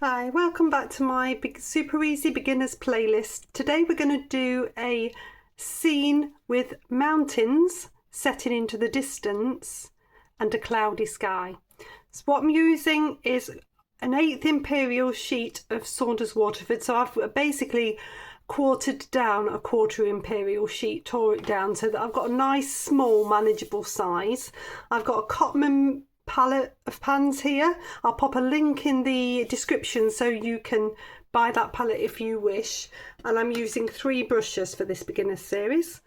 Hi, welcome back to my super easy beginners playlist. Today we're going to do a scene with mountains setting into the distance and a cloudy sky. So what I'm using is an 1/8 imperial sheet of Saunders Waterford. So I've basically quartered down a 1/4 imperial sheet, tore it down so that I've got a nice small manageable size. I've got a Cotman palette of pans here. I'll pop a link in the description so you can buy that palette if you wish, and I'm using 3 brushes for this beginner series.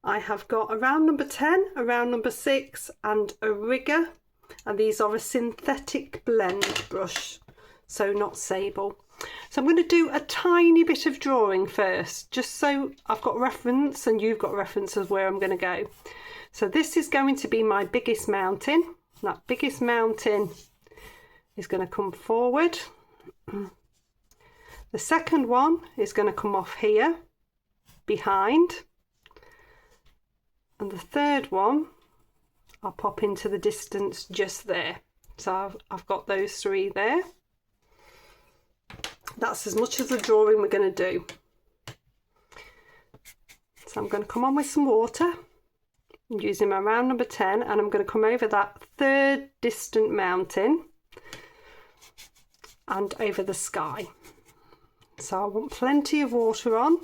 I have got a round number 10, a round number 6 and a rigger, and these are a synthetic blend brush, so not sable. So I'm going to do a tiny bit of drawing first, just so I've got reference and you've got reference of where I'm going to go. So this is going to be my biggest mountain. That biggest mountain is going to come forward. The second one is going to come off here, behind. And the third one, I'll pop into the distance just there. So I've got those 3 there. That's as much as the drawing we're going to do. So I'm going to come on with some water. I'm using my round number 10, and I'm going to come over that 3rd distant mountain and over the sky. So I want plenty of water on.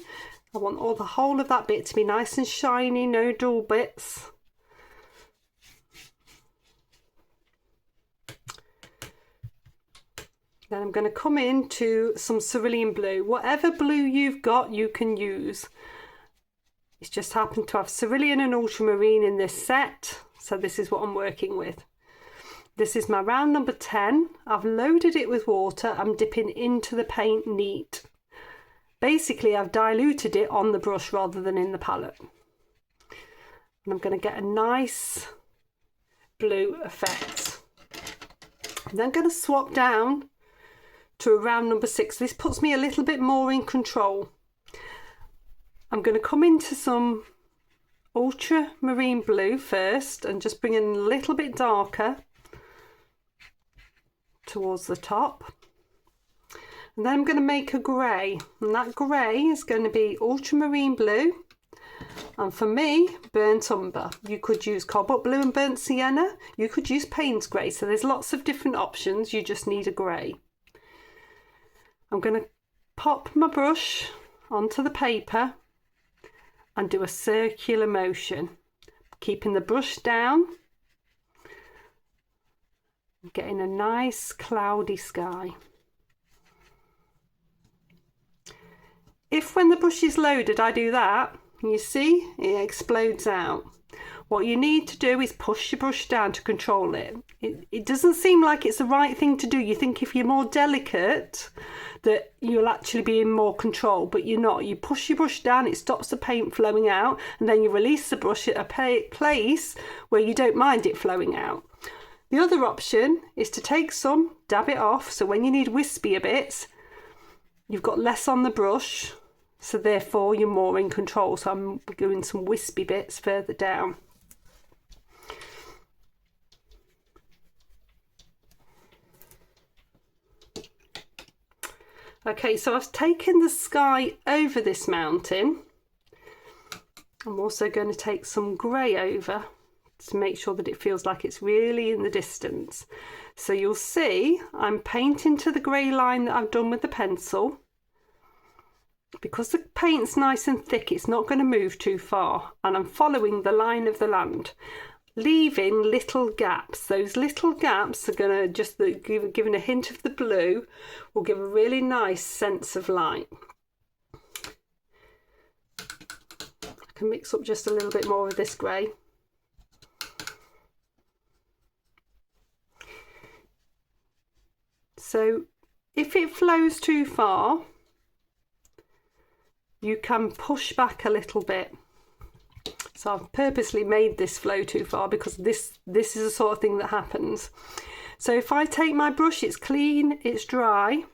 I want the whole of that bit to be nice and shiny, no dull bits. Then I'm going to come into some cerulean blue. Whatever blue you've got, you can use. It's just happened to have cerulean and ultramarine in this set, so this is what I'm working with. This is my round number 10. I've loaded it with water. I'm dipping into the paint neat. Basically, I've diluted it on the brush rather than in the palette. And I'm going to get a nice blue effect. And then I'm going to swap down to a round number 6. This puts me a little bit more in control. I'm going to come into some ultramarine blue first and just bring it a little bit darker towards the top. And then I'm going to make a grey, and that grey is going to be ultramarine blue, and for me, burnt umber. You could use cobalt blue and burnt sienna. You could use Payne's grey. So there's lots of different options. You just need a grey. I'm going to pop my brush onto the paper and do a circular motion, keeping the brush down, getting a nice cloudy sky. If when the brush is loaded I do that, you see it explodes out. What you need to do is push your brush down to control it. It doesn't seem like it's the right thing to do. You think if you're more delicate that you'll actually be in more control, but you're not. You push your brush down, it stops the paint flowing out, and then you release the brush at a place where you don't mind it flowing out. The other option is to take some, dab it off, so when you need wispier bits, you've got less on the brush, so therefore you're more in control. So I'm doing some wispy bits further down. Okay, so I've taken the sky over this mountain. I'm also going to take some grey over to make sure that it feels like it's really in the distance. So you'll see I'm painting to the grey line that I've done with the pencil. Because the paint's nice and thick, it's not going to move too far, and I'm following the line of the land, leaving little gaps. Those little gaps are going to just giving a hint of the blue will give a really nice sense of light. I can mix up just a little bit more of this grey. So if it flows too far, you can push back a little bit. So I've purposely made this flow too far because this is the sort of thing that happens. So if I take my brush, it's clean, it's dry,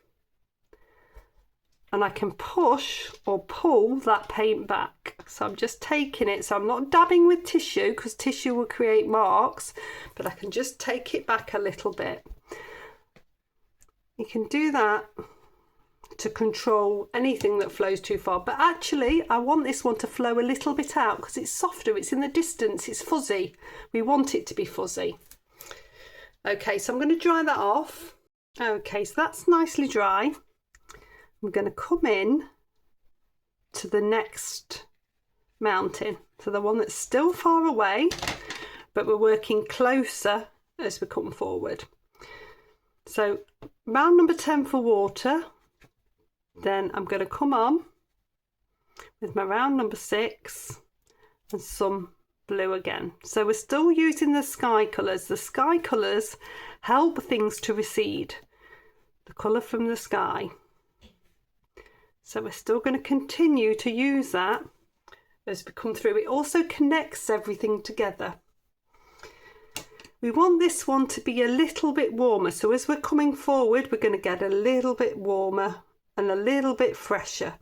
and I can push or pull that paint back. So I'm just taking it, so I'm not dabbing with tissue because tissue will create marks, but I can just take it back a little bit. You can do that to control anything that flows too far, but actually I want this one to flow a little bit out because it's softer, it's in the distance, it's fuzzy. We want it to be fuzzy. Okay, so I'm going to dry that off. Okay, so that's nicely dry. I'm going to come in to the next mountain, so the one that's still far away, but we're working closer as we come forward. So round number 10 for water, then I'm going to come on with my round number 6 and some blue again. So we're still using the sky colours. The sky colours help things to recede, the colour from the sky. So we're still going to continue to use that as we come through. It also connects everything together. We want this one to be a little bit warmer, so as we're coming forward we're going to get a little bit warmer and a little bit fresher.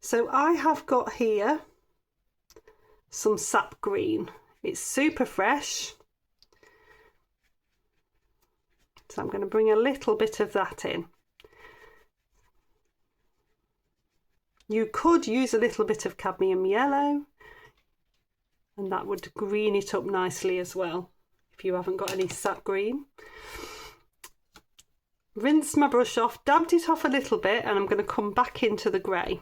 So I have got here some sap green. It's super fresh, so I'm going to bring a little bit of that in. You could use a little bit of cadmium yellow and that would green it up nicely as well if you haven't got any sap green. Rinse my brush off, dabbed it off a little bit, and I'm going to come back into the grey.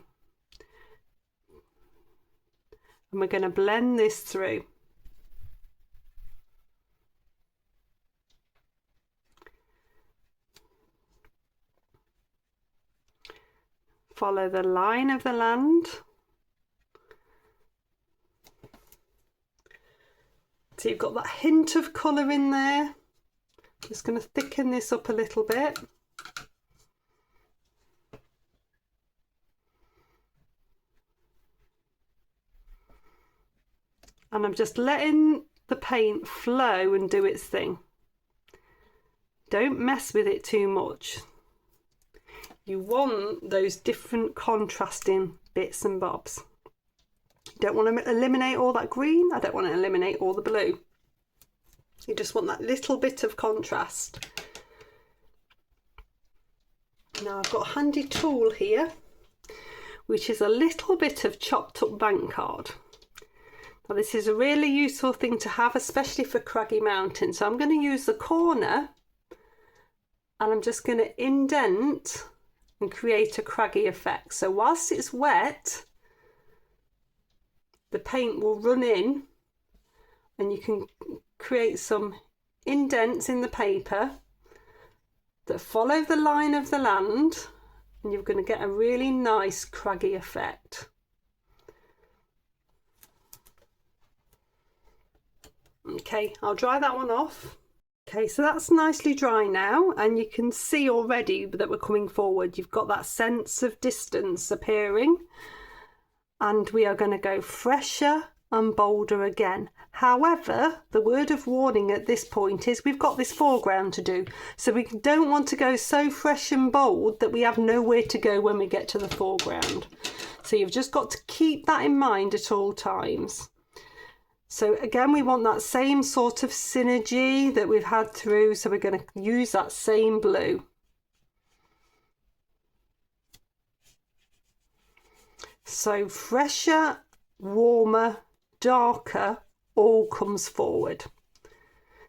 And we're going to blend this through. Follow the line of the land. So you've got that hint of colour in there. Just going to thicken this up a little bit. And I'm just letting the paint flow and do its thing. Don't mess with it too much. You want those different contrasting bits and bobs. You don't want to eliminate all that green. I don't want to eliminate all the blue. You just want that little bit of contrast. Now I've got a handy tool here, which is a little bit of chopped up bank card. Now this is a really useful thing to have, especially for craggy mountains. So I'm going to use the corner and I'm just going to indent and create a craggy effect. So whilst it's wet, the paint will run in and you can create some indents in the paper that follow the line of the land, and you're going to get a really nice craggy effect. Okay, I'll dry that one off. Okay, so that's nicely dry now, and you can see already that we're coming forward. You've got that sense of distance appearing, and we are going to go fresher and bolder again. However, the word of warning at this point is we've got this foreground to do, so we don't want to go so fresh and bold that we have nowhere to go when we get to the foreground. So you've just got to keep that in mind at all times. So again, we want that same sort of synergy that we've had through, so we're going to use that same blue. So fresher, warmer, darker all comes forward.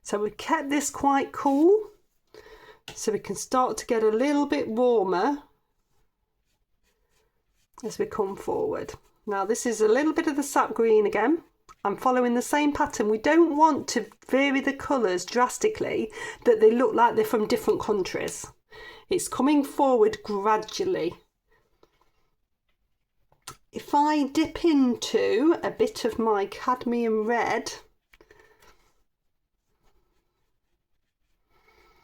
So we kept this quite cool, so we can start to get a little bit warmer as we come forward. Now this is a little bit of the sap green again. I'm following the same pattern. We don't want to vary the colours drastically that they look like they're from different countries. It's coming forward gradually. If I dip into a bit of my cadmium red,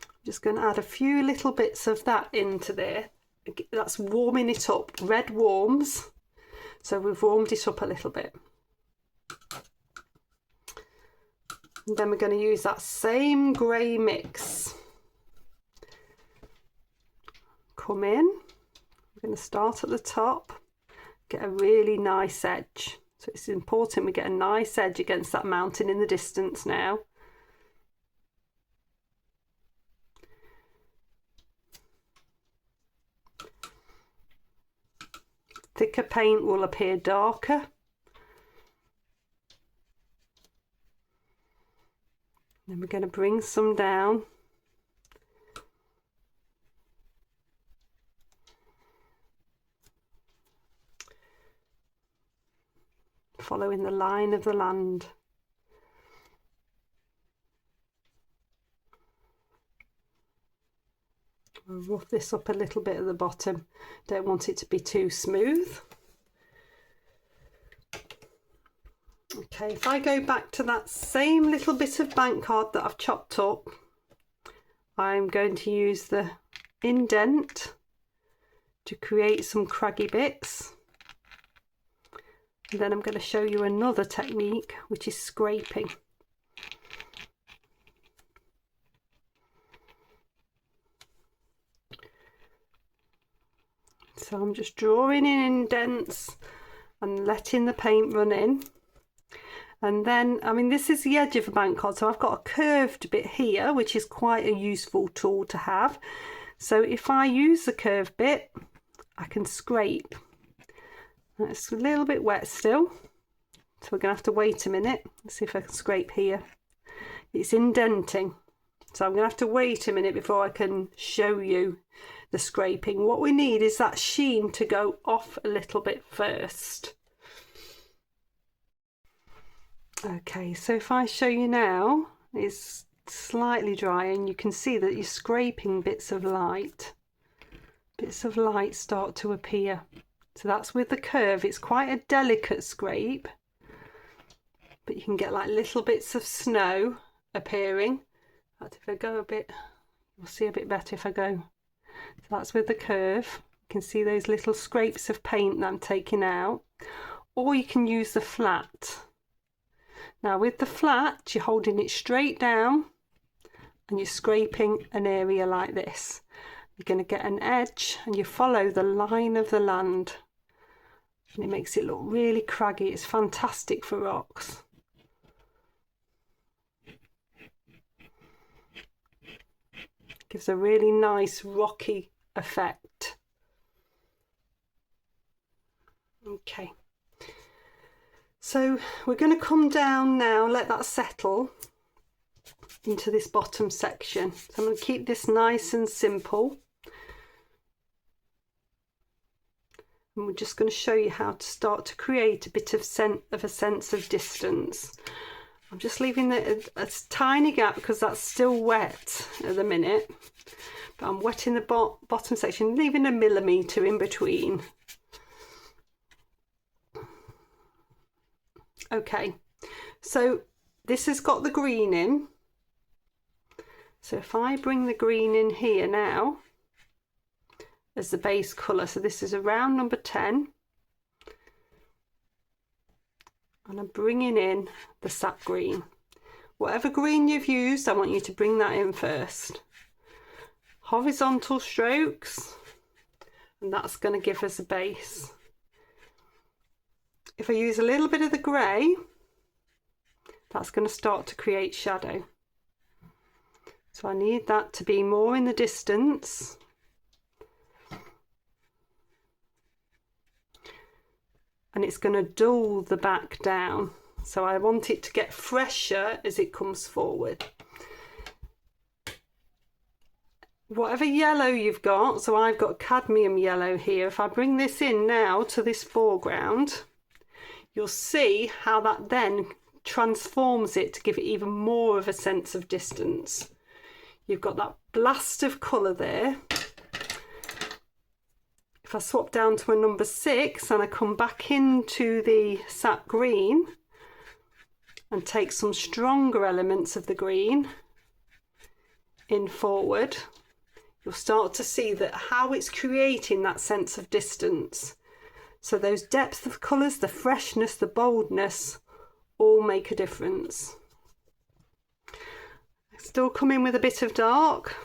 I'm just going to add a few little bits of that into there. That's warming it up. Red warms, so we've warmed it up a little bit. And then we're going to use that same grey mix. Come in, we're going to start at the top. Get a really nice edge. So it's important we get a nice edge against that mountain in the distance now. Thicker paint will appear darker. Then we're going to bring some down. Following the line of the land. I'll rough this up a little bit at the bottom. Don't want it to be too smooth. Okay, if I go back to that same little bit of bank card that I've chopped up, I'm going to use the indent to create some craggy bits. And then I'm going to show you another technique, which is scraping. So I'm just drawing in indents and letting the paint run in. And then, I mean, this is the edge of a bank card, so I've got a curved bit here, which is quite a useful tool to have. So if I use the curved bit, I can scrape. It's a little bit wet still, so we're going to have to wait a minute. Let's see if I can scrape here. It's indenting, so I'm going to have to wait a minute before I can show you the scraping. What we need is that sheen to go off a little bit first. Okay, so if I show you now, it's slightly dry and you can see that you're scraping bits of light. Bits of light start to appear. So that's with the curve. It's quite a delicate scrape, but you can get like little bits of snow appearing. But if I go a bit, you'll see a bit better if I go. So that's with the curve. You can see those little scrapes of paint that I'm taking out. Or you can use the flat. Now with the flat, you're holding it straight down and you're scraping an area like this. You're going to get an edge and you follow the line of the land. And it makes it look really craggy. It's fantastic for rocks. Gives a really nice rocky effect. Okay. So we're going to come down now, let that settle into this bottom section. So I'm going to keep this nice and simple. And we're just going to show you how to start to create a bit of a sense of distance. I'm just leaving a tiny gap because that's still wet at the minute. But I'm wetting the bottom section, leaving a millimetre in between. Okay, so this has got the green in. So if I bring the green in here now as the base colour, so this is around number 10. And I'm bringing in the sap green. Whatever green you've used, I want you to bring that in first. Horizontal strokes, and that's going to give us a base. If I use a little bit of the grey, that's going to start to create shadow. So I need that to be more in the distance. And it's going to dull the back down. So I want it to get fresher as it comes forward. Whatever yellow you've got, so I've got cadmium yellow here. If I bring this in now to this foreground, you'll see how that then transforms it to give it even more of a sense of distance. You've got that blast of colour there. If I swap down to a number 6 and I come back into the sap green and take some stronger elements of the green in forward, you'll start to see that how it's creating that sense of distance. So those depth of colours, the freshness, the boldness, all make a difference. Still come in with a bit of dark.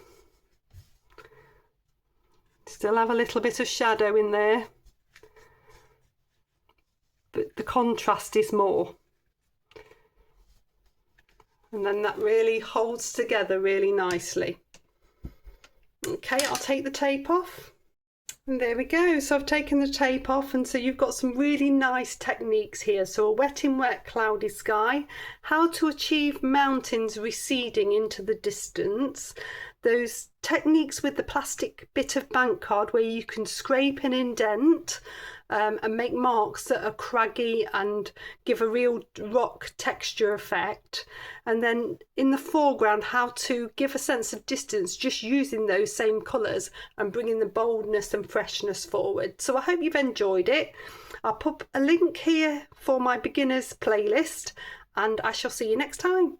Still have a little bit of shadow in there. But the contrast is more. And then that really holds together really nicely. Okay, I'll take the tape off. And there we go. So I've taken the tape off, and so you've got some really nice techniques here. So a wet in wet cloudy sky, how to achieve mountains receding into the distance, those techniques with the plastic bit of bank card where you can scrape and indent and make marks that are craggy and give a real rock texture effect. And then in the foreground, how to give a sense of distance just using those same colours and bringing the boldness and freshness forward. So I hope you've enjoyed it. I'll put a link here for my beginners playlist, and I shall see you next time.